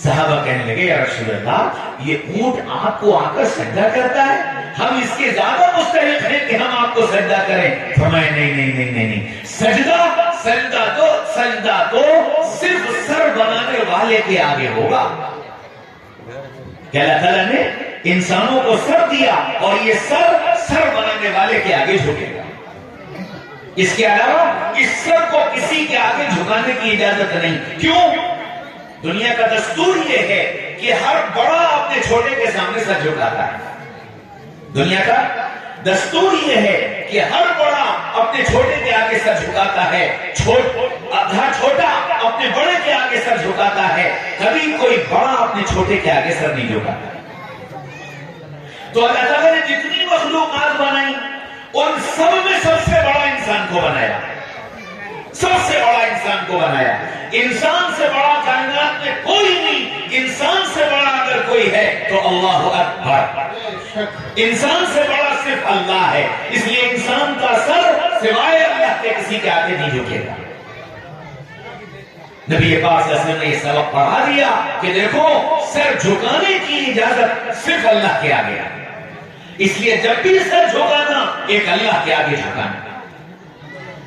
صحابہ کہنے لگے یا رسول اللہ یہ اونٹ آپ کو آ کر سجدہ کرتا ہے، ہم اس کے زیادہ مستحق ہیں کہ ہم آپ کو سجدہ کریں۔ فرمایا نہیں، سجدہ تو صرف سر بنانے والے کے آگے ہوگا کہ اللہ تعالیٰ نے انسانوں کو سر دیا اور یہ سر بنانے والے کے آگے جھکے گا، اس کے علاوہ اس سر کو کسی کے آگے جھکانے کی اجازت نہیں۔ کیوں؟ دنیا کا دستور یہ ہے کہ ہر بڑا اپنے چھوٹے کے سامنے سر جھکاتا ہے۔ دنیا کا دستور یہ ہے کہ ہر بڑا اپنے چھوٹے کے آگے سر جھکاتا ہے، ہر چھوٹا اپنے بڑے کے آگے سر جھکاتا ہے، کبھی کوئی بڑا اپنے چھوٹے کے آگے سر نہیں جھکاتا۔ تو اللہ تعالیٰ نے جتنی مخلوقات بنائی ان سب میں سب سے بڑا انسان کو بنایا، سب سے بڑا انسان کو بنایا۔ انسان سے بڑا کائنات میں کوئی نہیں، انسان سے بڑا اگر کوئی ہے تو اللہ اکبر، انسان سے بڑا صرف اللہ ہے، اس لیے انسان کا سر سوائے اللہ کے کسی کے آگے نہیں جھکے گا۔ نبی پاک صلی اللہ علیہ وسلم نے یہ سبق پڑھا دیا کہ دیکھو سر جھکانے کی اجازت صرف اللہ کے آگے ہے، اس لیے جب بھی سر جھکانا ایک اللہ کے آگے جھکانا،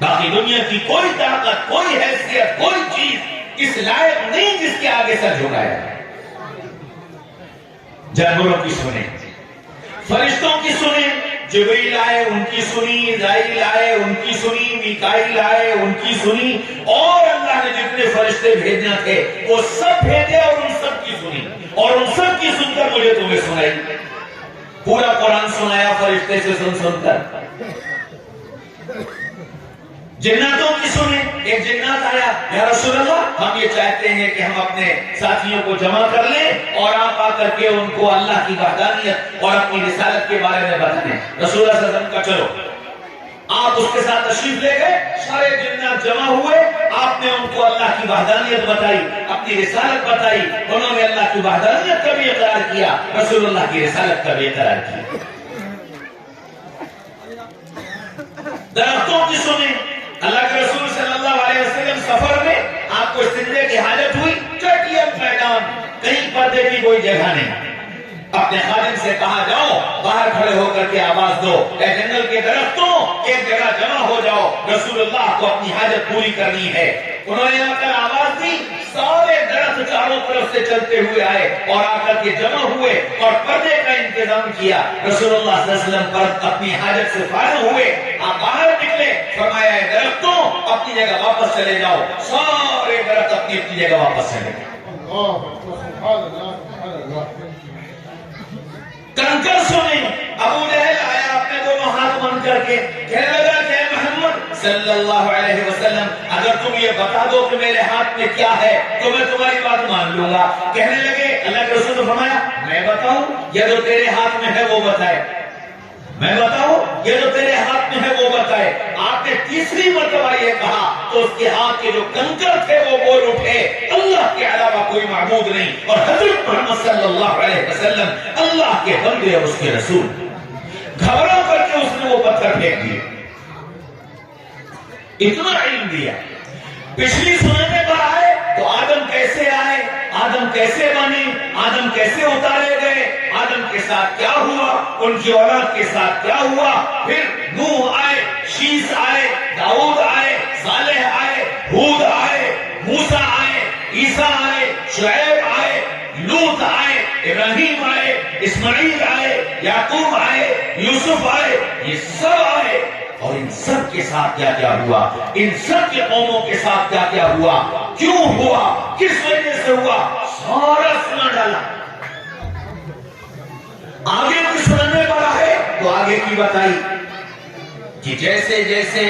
باقی دنیا کی کوئی طاقت، کوئی حیثیت، کوئی چیز اس لائق نہیں جس کے آگے سر جھکایا۔ جانوروں کی سنیں، فرشتوں کی سنیں، جبریل آئے ان کی سنی، اسرائیل آئے ان کی سنی، میکائیل آئے ان کی سنی، اور اللہ نے جتنے فرشتے بھیجنا تھے وہ سب بھیجے اور ان سب کی سنی، اور ان سب کی سن کر مجھے تمہیں سنائی۔ پورا قرآن سنایا فرشتے سے سن کر۔ جناتوں کی سنیں، ایک جنات آیا، یا رسول اللہ ہم یہ چاہتے ہیں کہ ہم اپنے ساتھیوں کو جمع کر لیں اور آپ آ کر کے ان کو اللہ کی وحدانیت اور اپنی رسالت کے بارے میں بتائیں۔ رسول اللہ صلی اللہ علیہ وسلم کا چلو، آپ اس کے ساتھ تشریف لے گئے، سارے جنات جمع ہوئے، آپ نے ان کو اللہ کی وحدانیت بتائی، اپنی رسالت بتائی، انہوں نے اللہ کی وحدانیت کا بھی اقرار کیا، رسول اللہ کی رسالت کا بھی اقرار کیا۔ درختوں کی سنیں، اللہ کے رسول صلی اللہ علیہ وسلم سفر میں آپ کو استنجے کی حاجت ہوئی، چٹیم میدان، کہیں پردے کی کوئی جگہ نہیں، اپنے خادم سے کہا جاؤ باہر کھڑے ہو کر کے آواز دو، اے جنگل کے درختوں ایک جگہ جمع ہو جاؤ، رسول اللہ کو اپنی حاجت پوری کرنی ہے۔ انہوں نے آ کر آواز دی، سارے درخت چاروں طرف سے چلتے ہوئے آئے اور آ کر کے جمع ہوئے اور پردے کا انتظام کیا۔ رسول اللہ صلی اللہ علیہ وسلم پر اپنی حاجت سے فارغ ہوئے، آپ باہر نکلے، فرمایا اے درختوں اپنی جگہ واپس چلے جاؤ، سارے درخت اپنی اپنی جگہ واپس چلے گئے۔ کنکر سنیں، ابو جہل آیا اپنے دونوں ہاتھ بند کر کے، کہنے لگا کہ اے محمد صلی اللہ علیہ وسلم اگر تم یہ بتا دو کہ میرے ہاتھ میں کیا ہے تو میں تمہاری بات مان لوں گا۔ کہنے لگے، اللہ کے رسول نے فرمایا میں بتاؤں یا جو تیرے ہاتھ میں ہے وہ بتائے، میں بتاؤں یہ جو تیرے ہاتھ میں ہے وہ بتائے۔ آپ نے تیسری مرتبہ یہ کہا تو اس کے ہاتھ کے جو کنکر تھے وہ بول اٹھے، اللہ کے علاوہ کوئی معبود نہیں، اور حضرت محمد صلی اللہ علیہ وسلم اللہ کے بندے اور اس کے رسول۔ گھبرا کر کے اس نے وہ پتھر پھینک دیے، اتنا علم دیا۔ پچھلی سننے پر آئے تو آدم کیسے آئے، آدم کیسے بنے، آدم کیسے اتارے گئے، آدم کے ساتھ کیا ہوا، ان کی اولاد کے ساتھ کیا ہوا، پھر نوح آئے، شیس آئے، داؤد آئے، صالح آئے، ہود آئے، موسیٰ آئے، عیسیٰ آئے، شعیب آئے، لوط آئے، ابراہیم آئے، اسماعیل آئے، یعقوب آئے، یوسف آئے، یہ سب آئے، اور ان سب کے ساتھ کیا کیا ہوا، ان سب کے قوموں کے ساتھ کیا کیا ہوا، کیوں ہوا، کس وجہ سے ہوا، سارا سنا ڈالا۔ آگے کی سننے پر آئے تو آگے کی بتائی کہ جیسے جیسے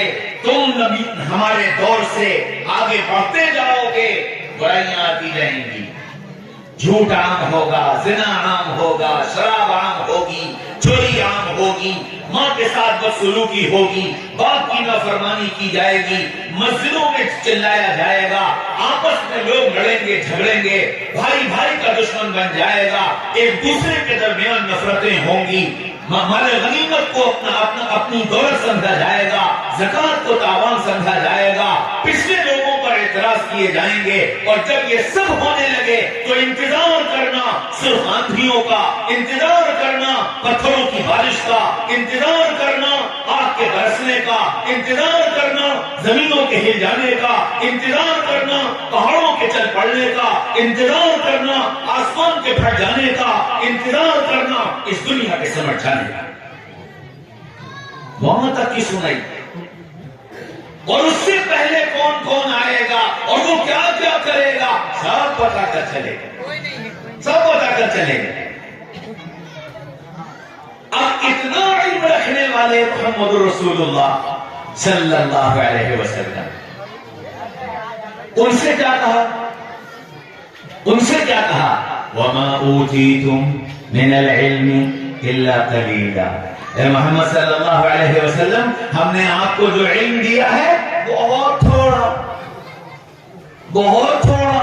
تم نبی ہمارے دور سے آگے بڑھتے جاؤ گے برائیاں آتی رہیں گی، جھوٹ عام ہوگا، زنا عام ہوگا، شراب عام ہوگی، چوری عام ہوگی، ماں کے ساتھ بدسلوکی ہوگی، باپ کی نافرمانی کی جائے گی، مسجدوں میں چلایا جائے گا، آپس میں لوگ لڑیں گے، جھگڑیں گے، بھائی بھائی کا دشمن بن جائے گا، ایک دوسرے کے درمیان نفرتیں ہوں گی، مال غنیمت کو اپنی دولت سمجھا جائے گا، زکوٰۃ کو تاوان سمجھا جائے گا، پچھلے لوگوں پر اعتراض کیے جائیں گے، اور جب یہ سب ہونے لگے تو انتظار کرنا صرف آندھیوں کا، انتظار کرنا پتھروں کی بارش کا، انتظار کرنا آگ کے برسنے کا، انتظار کرنا زمینوں کے ہل جانے کا، انتظار کرنا پہاڑوں کے چل پڑنے کا، انتظار کرنا آسمان کے پھٹ جانے کا، انتظار کرنا اس دنیا کے سمجھ جانے کا، وہاں تک کی سنائی۔ اور اس سے پہلے کون کون آئے گا اور وہ کیا کیا کرے گا، سب پتا کر چلے گا، سب پتا کر چلے گا۔ اب اتنا علم رکھنے والے محمد رسول اللہ صلی اللہ علیہ وسلم، ان سے کیا کہا، ان سے کیا کہا، وَمَا أُوتِيتُم مِنَ الْعِلْمِ إِلَّا قَلِيلًا، اے محمد صلی اللہ علیہ وسلم، ہم نے آپ کو جو علم دیا ہے بہت تھوڑا، بہت تھوڑا۔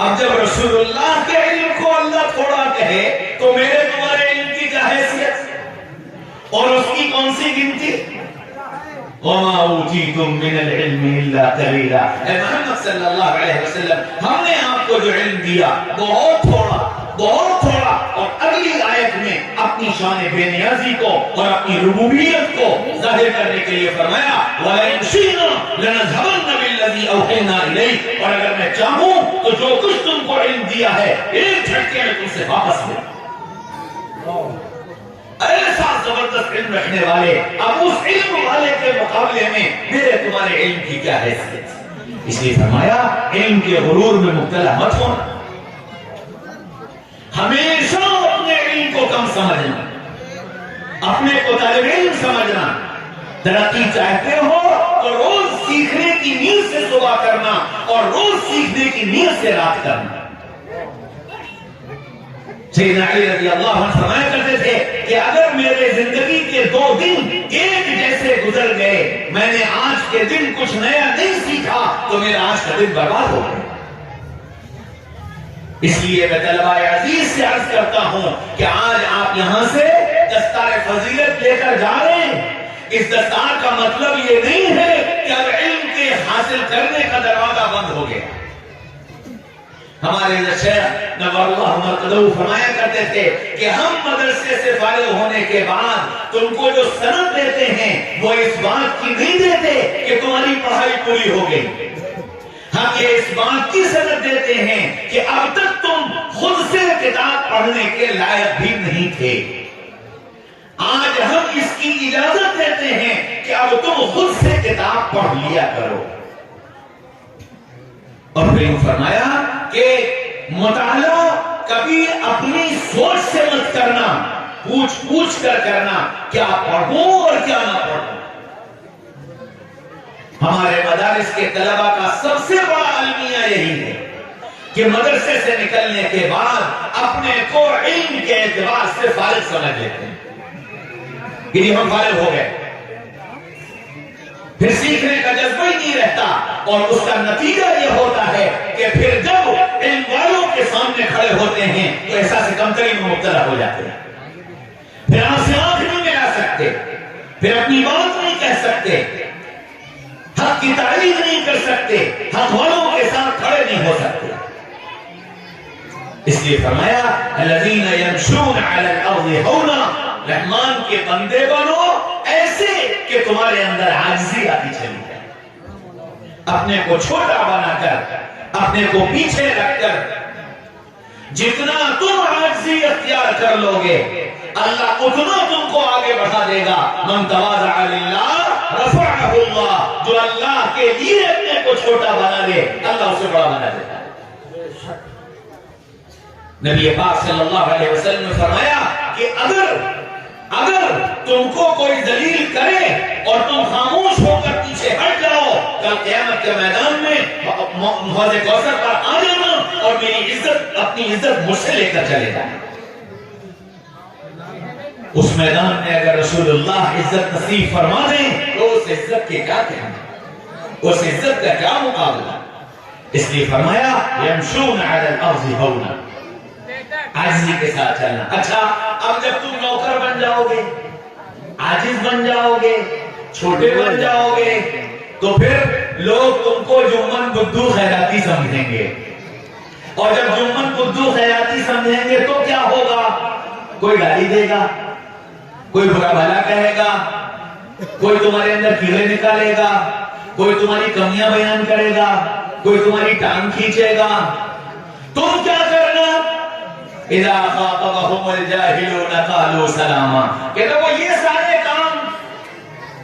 اب جب رسول اللہ کے علم کو اللہ تھوڑا کہے تو میرے تمہارے علم کی کیا حیثیت اور اس کی کون سی گنتی؟ وَمَا أُوتِيتُم مِنَ الْعِلْمِ إِلَّا قَلِيلًا، اے محمد صلی اللہ علیہ وسلم، ہم نے آپ کو جو علم دیا بہت تھوڑا، بہت تھوڑا۔ اور اگلی آیت میں اپنی شان بے نیازی کو اور اپنی ربوبیت کو ظاہر کرنے کے لیے فرمایا وَلَئِنْ شِئْنَا لَنَذْهَبَنَّ بِالَّذِي أَوْحَيْنَا إِلَيْكَ، اور اگر میں چاہوں تو جو کچھ تم کو علم دیا ہے ایک جھٹکے میں تم سے واپس لے۔ ایسا زبردست علم رکھنے والے، اب اس علم والے کے مقابلے میں میرے تمہارے علم کی کیا حیثیت؟ اس لیے فرمایا علم کے غرور میں مبتلا مت ہونا، ہمیشہ اپنے علم کو کم سمجھنا، اپنے کو طالب علم سمجھنا۔ ترقی چاہتے ہو تو روز سیکھنے کی نیت سے صبح کرنا اور روز سیکھنے کی نیت سے رات کرنا۔ سیدنا علی رضی اللہ عنہ فرمایا کرتے تھے کہ اگر میرے زندگی کے 2 دن ایک جیسے گزر گئے، میں نے آج کے دن کچھ نیا نہیں سیکھا تو میرا آج کا دن برباد ہو گیا۔ اس لیے میں طلبہ عزیز سے عرض کرتا ہوں کہ آج آپ یہاں سے دستار فضیلت لے کر جا رہے ہیں، اس دستار کا مطلب یہ نہیں ہے کہ اب علم کے حاصل کرنے کا دروازہ بند ہو گیا۔ ہمارے شیخ نور اللہ مرقدہ فرمایا کرتے تھے کہ ہم مدرسے سے فارغ ہونے کے بعد تم کو جو سند دیتے ہیں وہ اس بات کی نہیں دیتے کہ تمہاری پڑھائی پوری ہو گئی، ہم یہ اس بات کی سند دیتے ہیں کہ اب تک تم خود سے کتاب پڑھنے کے لائق بھی نہیں تھے، آج ہم اس کی اجازت دیتے ہیں کہ اب تم خود سے کتاب پڑھ لیا کرو۔ اور پھر فرمایا کہ مطالعہ کبھی اپنی سوچ سے مت کرنا، پوچھ پوچھ کر کرنا، کیا پڑھوں اور کیا نہ پڑھوں۔ ہمارے مدارس کے طلبہ کا سب سے بڑا المیہ یہی ہے کہ مدرسے سے نکلنے کے بعد اپنے کو علم کے اعتبار سے فارغ سمجھ لیتے ہیں کہ ہم فارغ ہو گئے، پھر سیکھنے کا جذبہ ہی نہیں رہتا، اور اس کا نتیجہ یہ ہوتا ہے کہ پھر جب علم والوں کے سامنے کھڑے ہوتے ہیں تو احساس کمتری میں مبتلا ہو جاتے ہیں، پھر آپ سے آنکھ نہیں ملا سکتے، پھر اپنی بات نہیں کہہ سکتے، حق کی تعریف نہیں کر سکتے، حق والوں کے ساتھ کھڑے نہیں ہو سکتے۔ اس لیے فرمایا الذین یمشون علی الارض ہونا، رحمان کے بندے بنو ایسے کہ تمہارے اندر عاجزی آتی چلی جائے، اپنے کو چھوٹا بنا کر، اپنے کو پیچھے رکھ کر جتنا تم عاجزی اختیار کر لو گے اللہ اتنا تم کو آگے بڑھا دے گا۔ من تواضع للہ رفعہ اللہ، جو اللہ کے لیے اپنے کو چھوٹا بنا لے اللہ اسے بڑا بنا دیتا ہے۔ نبی پاک صلی اللہ علیہ وسلم نے فرمایا کہ اگر تم کو کوئی ذلیل کرے اور تم خاموش ہو کر پیچھے ہٹ جاؤ، کل قیامت کے میدان میں حوض کوثر پر آ جانا اور میری عزت، اپنی عزت مجھ سے لے کر چلے جانا۔ اس میدان میں اگر رسول اللہ عزت نصیب فرما دیں تو اس عزت کے کیا کہنا، اس عزت کا کیا مقابلہ۔ اس لیے فرمایا یمشون علی الارض ہونا، عاجزی کے ساتھ چلنا۔ اچھا اب جب تم نوکر بن جاؤ گے، عاجز بن جاؤ گے، چھوٹے بن جاؤ گے، تو پھر لوگ تم کو جمن بدو خیراتی سمجھیں گے، اور جب جمن بدو خیراتی سمجھیں گے تو کیا ہوگا؟ کوئی گالی دے گا، کوئی برا بھلا کہے گا، کوئی تمہارے اندر کیڑے نکالے گا، کوئی تمہاری کمیاں بیان کرے گا، کوئی تمہاری ٹانگ کھینچے گا. تم کیا کرنا؟ اذا خاطبهم الجاهلون قالوا سلاما. کہ وہ یہ سارے کام،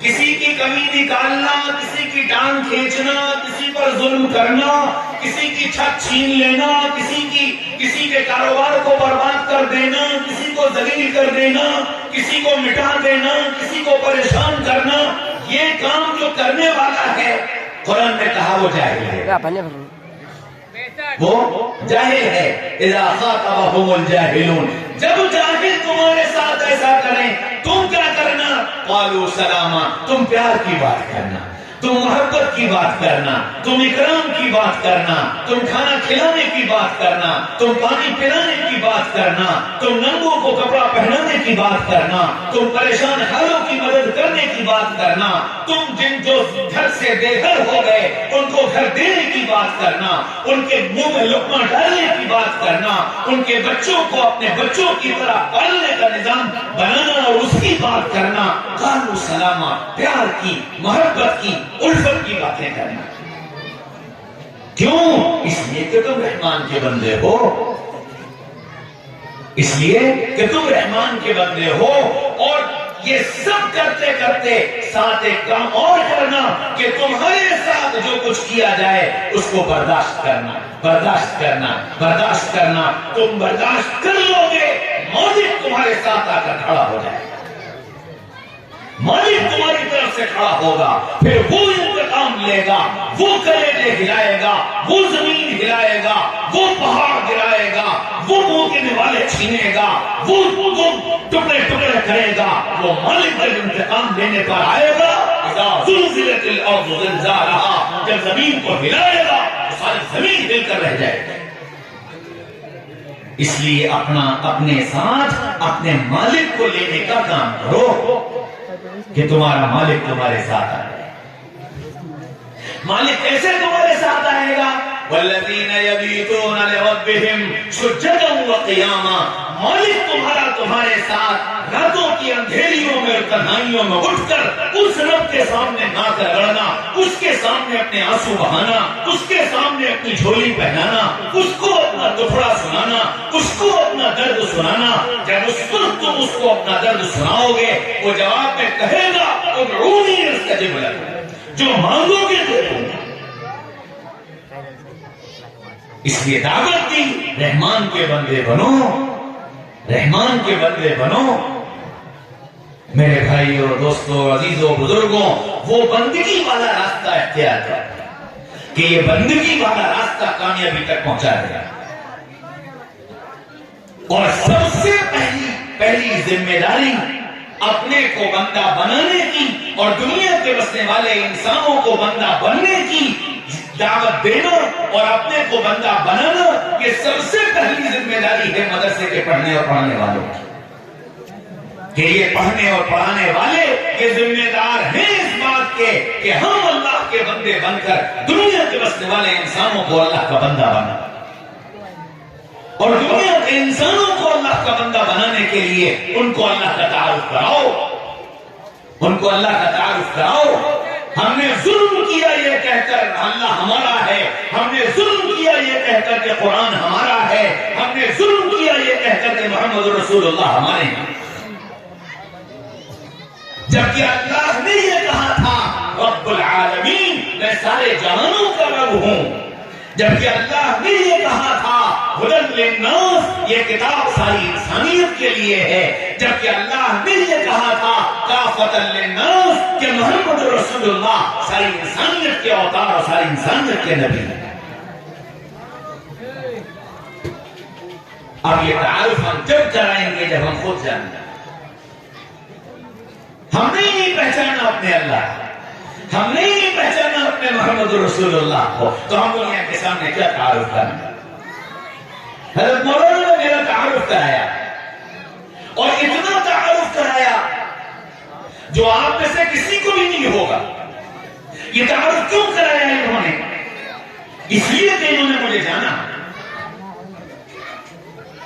کسی کی کمی نکالنا، کسی کی ٹانگ کھینچنا، کسی پر ظلم کرنا، کسی کی چھت چھین لینا، کسی کے کاروبار کو برباد کر دینا، کسی کو ذلیل کر دینا، کسی کو مٹا دینا، کسی کو پریشان کرنا، یہ کام جو کرنے والا ہے قرآن نے کہا وہ جاہل ہے، وہ جاہل ہے. اذا خاطبهم الجاہلون، جب جاہل تمہارے ساتھ ایسا کریں تم کیا کرنا؟ قالوا سلاما، تم پیار کی بات کرنا، تم محبت کی بات کرنا، تم اکرام کی بات کرنا، تم کھانا کھلانے کی بات کرنا، تم پانی پلانے کی بات کرنا، تم ننگوں کو کپڑا پہنانے کی بات کرنا، تم پریشان حالوں کی مدد کرنے کی بات کرنا، تم جو گھر سے بے گھر ہو گئے ان کو گھر دینے کی بات کرنا، ان کے منہ میں لقمہ ڈالنے کی بات کرنا، ان کے بچوں کو اپنے بچوں کی طرح پالنے کا نظام بنانا اور اس کی بات کرنا. قالوا سلاما، پیار کی، محبت کی، الفت کی باتیں کرنا. کیوں؟ اس لیے کہ تم رحمان کے بندے ہو، اس لیے کہ تم رحمان کے بندے ہو. اور یہ سب کرتے کرتے ساتھ ایک کام اور کرنا کہ تمہارے ساتھ جو کچھ کیا جائے اس کو برداشت کرنا، برداشت کرنا، برداشت کرنا. تم برداشت کر لو گے، مالک تمہارے ساتھ آ کر کھڑا ہو جائے، مالک تمہاری طرف سے کھڑا ہوگا، پھر وہ انتقام لے گا، وہ کلیجے ہلائے گا، وہ زمین ہلائے گا، وہ پہاڑ گرائے گا، وہ موقع والے چھینے گا، وہ ٹکڑے ٹکڑے کرے گا. وہ مالک جب انتقام لینے پر آئے گا، اذا زلزلت الارض زلزالها، جب زمین کو ہلائے گا تو ساری زمین ہل کر رہ جائے گی. اس لیے اپنے ساتھ اپنے مالک کو لینے کا کام کرو کہ تمہارا مالک تمہارے ساتھ آئے. مالک کیسے تمہارے ساتھ آئے گا؟ والذین یبیتون لربہم سجدا وقیاما. مالک تمہارے ساتھ راتوں کی اندھیریوں میں اور تنہائیوں میں اٹھ کر اس رب کے سامنے ناک رگڑنا، اس کے سامنے اپنے آنسو بہانا، اس کے سامنے اپنی جھولی پہنانا، اس کو اپنا دکھڑا سنانا، اس کو اپنا درد سنانا. جب اس وقت تم اس کو اپنا درد سناؤ گے وہ جواب میں کہے گا ادعونی استجب لکم، جو مانگو گے دے دوں گا. اس لیے دعوت دی رحمان کے بندے بنو، رحمان کے بندے بنو. میرے بھائیوں، دوستوں، عزیزوں، بزرگوں، وہ بندگی والا راستہ اختیار کر کہ یہ بندگی والا راستہ کامیابی تک پہنچا دے. اور سب سے پہلی ذمہ داری اپنے کو بندہ بنانے کی اور دنیا کے بسنے والے انسانوں کو بندہ بننے کی دعوت دینا اور اپنے کو بندہ بنانا، یہ سب سے پہلی ذمہ داری ہے مدرسے کے پڑھنے اور پڑھانے والوں کی. کہ یہ پڑھنے اور پڑھانے والے یہ ذمہ دار ہیں اس بات کے کہ ہم اللہ کے بندے بن کر دنیا کے بسنے والے انسانوں کو اللہ کا بندہ بنا، اور دنیا کے انسانوں کو اللہ کا بندہ بنانے کے لیے ان کو اللہ کا تعارف کراؤ، ان کو اللہ کا تعارف کراؤ. ہم نے ظلم کیا یہ کہہ کر اللہ ہمارا ہے، ہم نے ظلم کیا یہ کہہ کر کہ قرآن ہمارا ہے، ہم نے ظلم کیا یہ کہہ کر کہ محمد رسول اللہ ہمارے ہیں. جبکہ اللہ نے یہ کہا تھا رب العالمین، میں سارے جہانوں کا رب ہوں. جبکہ اللہ نے یہ کہا تھا ہدی للناس، یہ کتاب ساری انسانیت کے لیے ہے. جبکہ اللہ نے یہ کہا تھا کافۃ للناس کہ محمد رسول اللہ ساری انسانیت کے اوتار اور ساری انسانیت کے نبی ہیں. اب یہ تعارف ہم جب کرائیں گے جب ہم خود جانیں گے. ہم نے نہیں پہچانا اپنے اللہ، ہم نے نہیں پہچانا اپنے محمد رسول اللہ کو، تو ہم دنیا کے سامنے کیا تعارف کریں؟ حضرت مولانا نے میرا تعارف کرایا اور اتنا تعارف کرایا جو آپ میں سے کسی کو بھی نہیں ہوگا. یہ تعارف کیوں کرایا انہوں نے؟ اس لیے کہ انہوں نے مجھے جانا،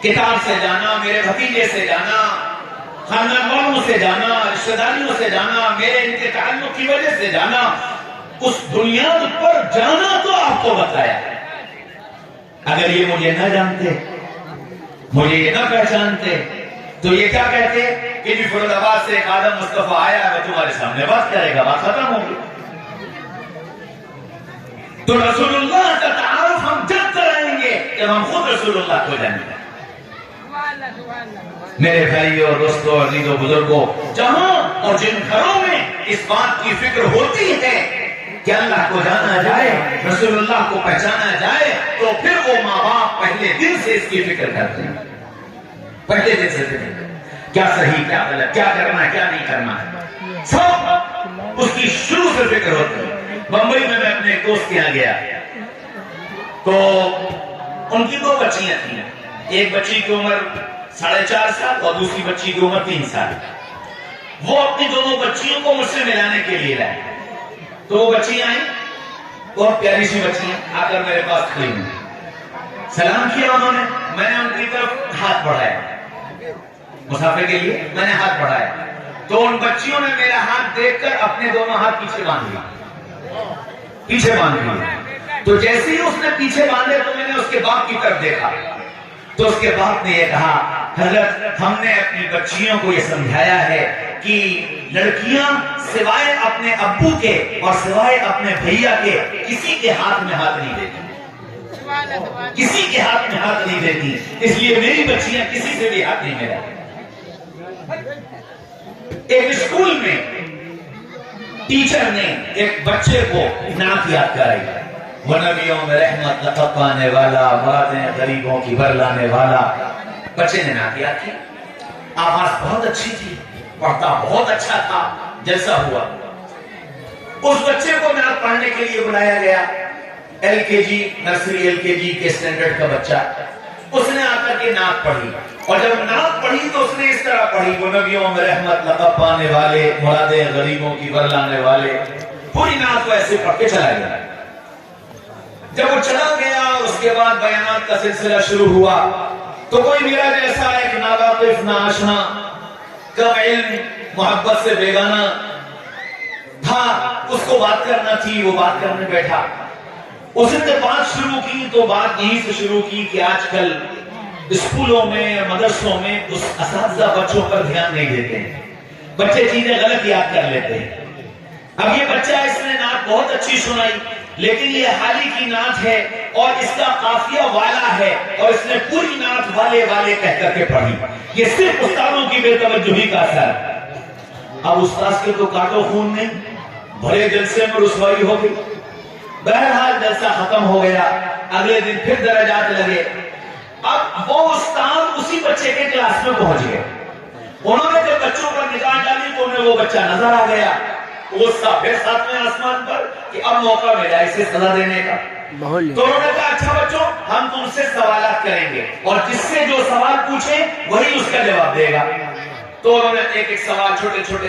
کتاب سے جانا، میرے بھتیجے سے جانا، خاندان والوں سے جانا، رشتہ داریوں سے جانا، میرے ان کے تعلق کی وجہ سے جانا، اس بنیاد پر جانا تو آپ کو بتایا۔ اگر یہ مجھے نہ جانتے، مجھے یہ نہ پہچانتے، تو یہ کیا کہتے کہ جی فرید آباد سے ایک آدم مصطفیٰ آیا ہے، وہ تمہارے سامنے بات کرے گا، بات ختم ہوگی۔ تو رسول اللہ کا تعارف ہم جب کرائیں گے جب ہم خود رسول اللہ کو جانیں گے۔ میرے بھائیوں اور دوستوں، عزیزوں، بزرگوں، جہاں اور جن گھروں میں اس بات کی فکر ہوتی ہے کہ اللہ کو جانا جائے، رسول اللہ کو پہچانا جائے، تو پھر وہ ماں باپ پہلے دن سے اس کی فکر کرتے ہیں، پہلے دن سے فکر، کیا صحیح کیا غلط، کیا کرنا ہے کیا نہیں کرنا ہے، سب اس کی شروع سے فکر ہوتی ہے۔ بمبئی میں اپنے ایک دوست کے یہاں گیا تو ان کی 2 بچیاں تھیں، ایک بچی کی عمر 4.5 سال اور دوسری بچی کی عمر 3 سال۔ وہ اپنی دونوں بچیوں کو مجھ سے ملانے کے لیے لائے، تو وہ بچیاں آئیں، بہت پیاری سی بچیاں، آ کر میرے پاس کھڑی ہوئی، سلام کیا انہوں نے، میں نے ان کی طرف ہاتھ بڑھایا، مسافر کے لیے میں نے ہاتھ بڑھایا، تو ان بچیوں نے میرا ہاتھ دیکھ کر اپنے دونوں ہاتھ پیچھے باندھ لیے، پیچھے باندھ لیے۔ تو جیسے ہی اس نے پیچھے باندھے تو میں نے اس کے باپ کی طرف دیکھا، تو اس کے باپ نے یہ کہا، حضرت ہم نے اپنی بچیوں کو یہ سمجھایا ہے کہ لڑکیاں سوائے اپنے ابو کے اور سوائے اپنے بھیا کے کسی کے ہاتھ میں ہاتھ نہیں دیتی، کسی کے ہاتھ میں ہاتھ نہیں دیتی، اس لیے میری بچیاں کسی سے بھی ہاتھ نہیں ملا۔ ایک اسکول میں ٹیچر نے ایک بچے کو نعت یاد کرائی، وہ نبیوں میں رحمت لقب پانے والا، مرادیں غریبوں کی بر لانے والا۔ بچے نے نعت یاد کی، آواز بہت اچھی تھی، پڑھتا بہت اچھا تھا، جلسہ ہوا۔ اس بچے کو نعت پڑھنے کے لیے بلایا گیا، LKG نرسری LKG کے اسٹینڈرڈ کا بچہ، اس نے آ کر کے نعت پڑھی، اور جب نعت پڑھی تو اس نے اس طرح پڑھی، وہ نبیوں میں رحمت لقب پانے والے، مرادیں غریبوں کی بر لانے والے۔ پوری نعت کو ایسے پڑھ کے چلا گیا۔ جب وہ چلا گیا اس کے بعد بیانات کا سلسلہ شروع ہوا، تو کوئی میرا جیسا ایک ناواقف ناآشنا کم علم محبت سے بیگانہ تھا، اس کو بات کرنا تھی، وہ بات کرنے بیٹھا۔ اس نے بات شروع کی تو بات یہیں سے شروع کی کہ آج کل اسکولوں میں مدرسوں میں اس اساتذہ بچوں پر دھیان نہیں دیتے ہیں، بچے چیزیں غلط یاد کر لیتے ہیں۔ اب یہ بچہ اس نے نعت بہت اچھی سنائی، لیکن یہ حالی کی نعت ہے اور اس کا قافیہ والا ہے، اور اس نے پوری نعت والے والے کہہ کر کے پڑھی۔ یہ صرف استادوں کی بے توجہی کا اثر۔ اب استاد کے تو کاٹو خون نہیں، بڑے جلسے میں رسوائی ہو گئی۔ بہرحال جلسہ ختم ہو گیا، اگلے دن پھر درجات لگے۔ اب وہ استاد اسی بچے کے کلاس میں پہنچ گئے، انہوں نے جب بچوں پر نگاہ ڈالی تو انہیں وہ بچہ نظر آ گیا، وہ پھر ساتویں آسمان پر کہ اب موقع ملا اسے سزا دینے کا۔ تو انہوں نے کہا اچھا بچوں ہم تم سے سوالات کریں گے، اور جس سے جو سوال پوچھے وہی اس کا جواب دے گا۔ تو انہوں نے ایک ایک سوال، چھوٹے چھوٹے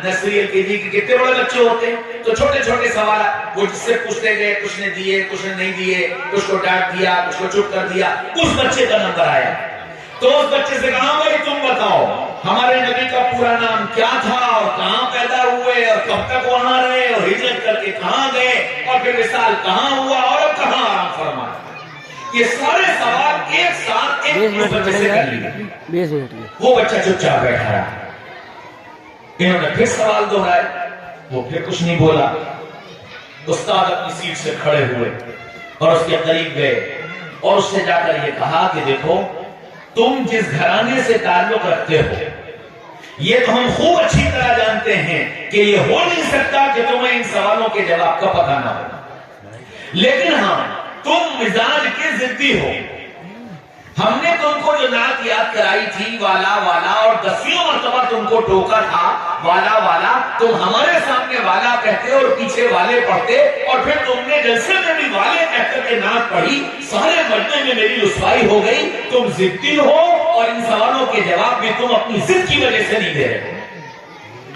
نرسری LKG کے کتنے بڑے بچے ہوتے ہیں، تو چھوٹے چھوٹے سوالات وہ جس سے پوچھتے گئے، کچھ نے دیے کچھ نے نہیں دیے، کچھ کو ڈانٹ دیا کچھ کو چپ کر دیا۔ اس بچے کا نمبر آیا تو اس بچے سے کہا بھائی تم بتاؤ ہمارے نبی کا پورا نام کیا تھا، اور کہاں پیدا ہوئے، اور کب تک وہاں رہے، اور ہجرت کر کے کہاں گئے، اور پھر وصال کہاں ہوا، اور اب کہاں آرام فرمایا۔ یہ سارے سوال ایک ساتھ ایک بچے سے کر لیے۔ وہ بچہ چپ چاپ بیٹھا رہا، انہوں نے پھر سوال دہرائے، وہ پھر کچھ نہیں بولا۔ استاد اپنی سیٹ سے کھڑے ہوئے اور اس کے قریب گئے اور اس سے جا کر یہ کہا کہ دیکھو تم جس گھرانے سے تعلق رکھتے ہو یہ تو ہم خوب اچھی طرح جانتے ہیں کہ یہ ہو نہیں سکتا کہ تمہیں ان سوالوں کے جواب کا پتہ نہ ہو، لیکن ہاں تم مزاج کے ضدی ہو۔ ہم نے تم کو جو نعت یاد کرائی تھی والا والا، اور 10 مرتبہ تم کو ٹوکا تھا والا والا، تم ہمارے سامنے والا کہتے اور پیچھے والے پڑھتے، اور پھر تم نے جلسے میں بھی والے کہہ کر کے نعت پڑھی، سارے مجمع میں میری رسوائی ہو گئی۔ تم ضدی ہو اور ان سوالوں کے جواب بھی تم اپنی ضد کی وجہ سے نہیں دے رہے،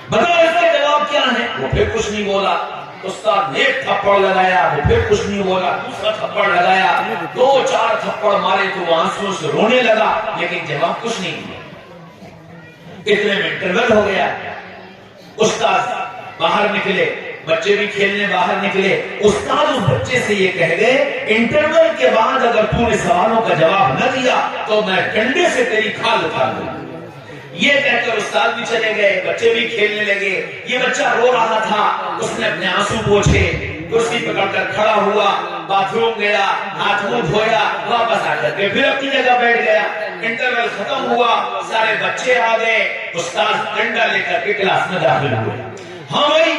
بتاؤ اس کا جواب کیا ہے؟ وہ پھر کچھ نہیں بولا۔ استاد نے ایک تھپڑ لگایا، وہ پھر کچھ نہیں بولا، دوسرا تھپڑ لگایا، 2-4 تھپڑ مارے تو وہ آنسوں سے رونے لگا، لیکن جواب کچھ نہیں دیا۔ اتنے میں انٹرول ہو گیا، استاد باہر نکلے، بچے بھی کھیلنے باہر نکلے، استاد اس بچے سے یہ کہہ گئے انٹرول کے بعد اگر تو نے سوالوں کا جواب نہ دیا تو میں ڈنڈے سے تیری کھال اتار دوں۔ یہ کہہ کر استاد بھی چلے گئے، بچے بھی کھیلنے لگے۔ یہ بچہ رو رہا تھا، اس نے اپنے آنسو پوچھے، کرسی پکڑ کر کھڑا ہوا، باتھ روم گیا، ہاتھ منہ دھویا، واپس آ کر کے پھر اپنی جگہ بیٹھ گیا۔ انٹرول ختم ہوا، سارے بچے آ گئے، استاد ڈنڈا لے کر کے کلاس میں داخل ہوئے۔ ہاں بھائی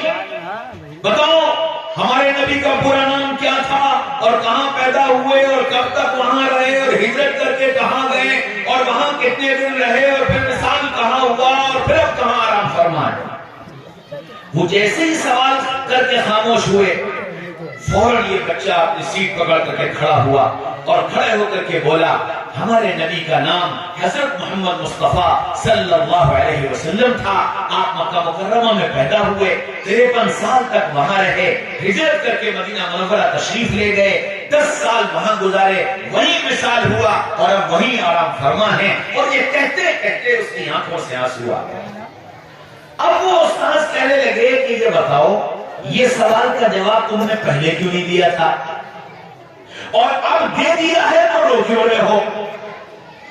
بتاؤ ہمارے نبی کا پورا نام کیا تھا اور کہاں پیدا ہوئے اور کب تک وہاں رہے اور ہجرت کر کے کہاں گئے اور وہاں کتنے دن رہے اور پھر مثال کہاں ہوا اور پھر اب کہاں آرام فرمائے؟ وہ جیسے ہی سوال کر کے خاموش ہوئے، فوراً یہ بچہ اپنی سیٹ پکڑ کر کے کھڑا ہوا اور کھڑے ہو کر کے بولا ہمارے نبی کا نام حضرت محمد مصطفیٰ صلی اللہ علیہ وسلم تھا، آپ مکہ مکرمہ میں پیدا ہوئے، 53 سال تک وہاں رہے، ہجرت کر کے مدینہ منورہ تشریف لے گئے، 10 سال وہاں گزارے، وہیں مثال ہوا اور اب وہیں آرام فرما ہے۔ اور یہ کہتے کہتے اس کی آنکھوں سے آنسو آ گئے۔ اب وہ استاذ کہنے لگے کہ یہ بتاؤ یہ سوال کا جواب تم نے پہلے کیوں نہیں دیا تھا اور اب دے دیا ہے تو رو کیوں رہے ہو؟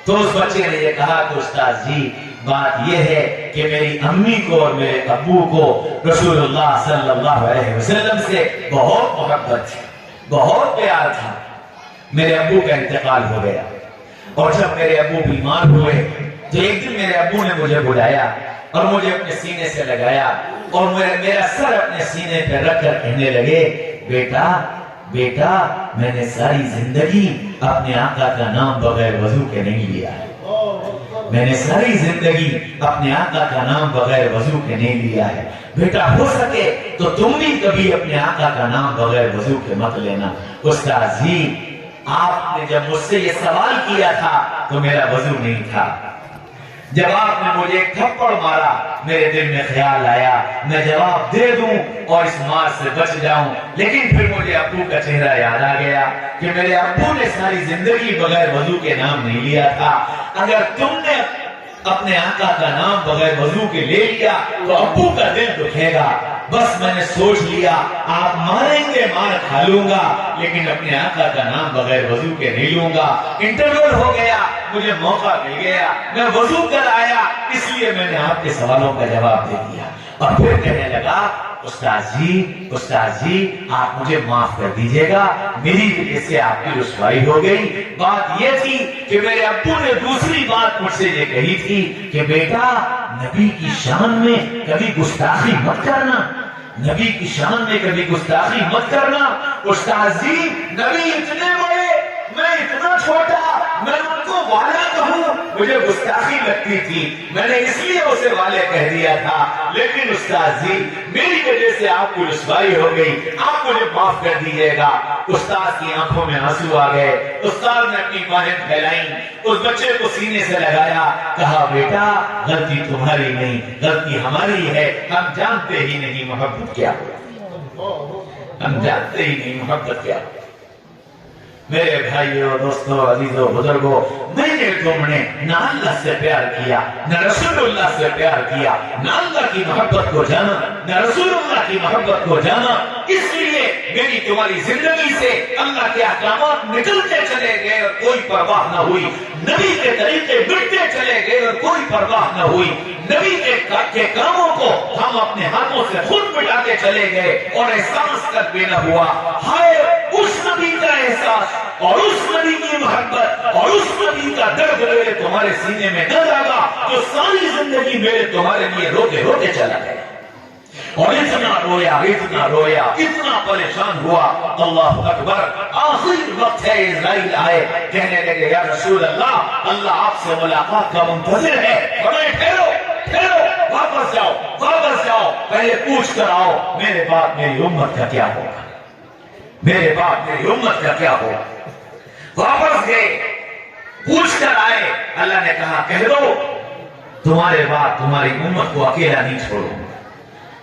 تو اس بچے نے یہ کہا کہ استاذ جی بات یہ ہے کہ میری امی کو اور میرے ابو کو رسول اللہ صلی اللہ علیہ وسلم سے بہت محبت تھی، بہت پیار تھا۔ میرے ابو کا انتقال ہو گیا اور جب میرے ابو بیمار ہوئے تو ایک دن میرے ابو نے مجھے بلایا اور مجھے اپنے سینے سے لگایا اور میرا سر اپنے سینے پہ رکھ کر کہنے لگے بیٹا میں نے ساری زندگی اپنے آقا کا نام بغیر وضو کے نہیں لیا ہے، میں نے ساری زندگی اپنے آقا کا نام بغیر وضو کے نہیں لیا ہے، بیٹا ہو سکے تو تم بھی کبھی اپنے آقا کا نام بغیر وضو کے مت لینا۔ استاد جی آپ نے جب مجھ سے یہ سوال کیا تھا تو میرا وضو نہیں تھا، جب آپ نے مجھے ایک تھپڑ مارا میرے دل میں خیال آیا میں جواب دے دوں اور اس مار سے بچ جاؤں، لیکن پھر مجھے ابو کا چہرہ یاد آ گیا کہ میرے ابو نے ساری زندگی بغیر وضو کے نام نہیں لیا تھا، اگر تم نے اپنے آقا کا نام بغیر وضو کے لے لیا تو ابو کا دل دکھے گا، بس میں نے سوچ لیا آپ ماریں گے مار کھا لوں گا لیکن اپنے آقا کا نام بغیر وضو کے نہیں لوں گا۔ انٹرول ہو گیا، مجھے موقع مل گیا، میں وضو کر آیا، اس لیے میں نے آپ کے سوالوں کا جواب دے دیا۔ اور پھر کہنے لگا استاد جی آپ مجھے معاف کر دیجئے گا، میری وجہ سے آپ کی رسوائی ہو گئی۔ بات یہ تھی کہ میرے ابو نے دوسری بات مجھ سے یہ کہی تھی کہ بیٹا نبی کی شان میں کبھی گستاخی مت کرنا، نبی کی شان میں کبھی گستاخی مت کرنا۔ استاد جی نبی اتنے بڑے میں اتنا چھوٹا، میں ان کو والا کہوں مجھے گستاخی لگتی تھی، میں نے اس لیے اسے والے کہہ دیا تھا، لیکن استاد جی میری وجہ سے آپ کو رسوائی ہو گئی، آپ مجھے معاف کر دیجیے گا۔ استاد کی آنکھوں میں آنسو آ گئے، استاد نے اپنی باہیں پھیلائیں، اس بچے کو سینے سے لگایا، کہا بیٹا غلطی تمہاری نہیں غلطی ہماری ہے، ہم جانتے ہی نہیں محبت کیا، ہم جانتے ہی نہیں محبت کیا۔ میرے بھائیوں دوستوں عزیزوں بزرگوں، تم نے نہ اللہ سے پیار کیا نہ رسول اللہ سے پیار کیا، نہ اللہ کی محبت کو جانا نہ رسول اللہ کی محبت کو جانا، اس لیے میری تمہاری زندگی سے اللہ کے احکامات نکلتے چلے گئے اور کوئی پرواہ نہ ہوئی، نبی کے طریقے مٹتے چلے گئے اور کوئی پرواہ نہ ہوئی، نبی کے کاموں کو ہم اپنے ہاتھوں سے خود مٹاتے چلے گئے اور احساس تک بھی نہ ہوا۔ ہائے اس نبی کا احساس اور اس نبی کی محبت اور اس نبی کا درد میرے تمہارے سینے میں نہ جاگا جو ساری زندگی میرے تمہارے لیے روتے روتے چلا گیا اور اتنا رویا اتنا پریشان ہوا۔ اللہ اکبر، آخری وقت ہے اسرائیل آئے، کہنے لگے یا رسول اللہ اللہ آپ سے ملاقات کا منتظر ہے، ٹھہرو واپس جاؤ، پہلے پوچھ کر آؤ میرے بعد میری امت کا کیا ہوگا، میرے بعد میری امت کا کیا ہوگا۔ واپس گئے، پوچھ کر آئے، اللہ نے کہا کہہ دو تمہارے بعد تمہاری امت کو اکیلا نہیں چھوڑوں،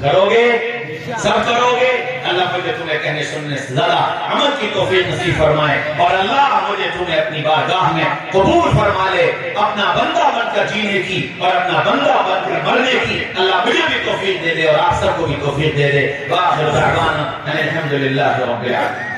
کرو گے؟ سب کرو گے؟ اللہ مجھے تمہیں کہنے سننے سے زیادہ عمل کی توفیق نصیب فرمائے، اور اللہ مجھے تمہیں اپنی بارگاہ میں قبول فرما لے، اپنا بندہ بن کر جینے کی اور اپنا بندہ بن کر مرنے کی اللہ مجھے بھی توفیق دے دے اور آپ سب کو بھی توفیق دے دے۔ وآخر دعوانا ان الحمد للہ رب العالمین۔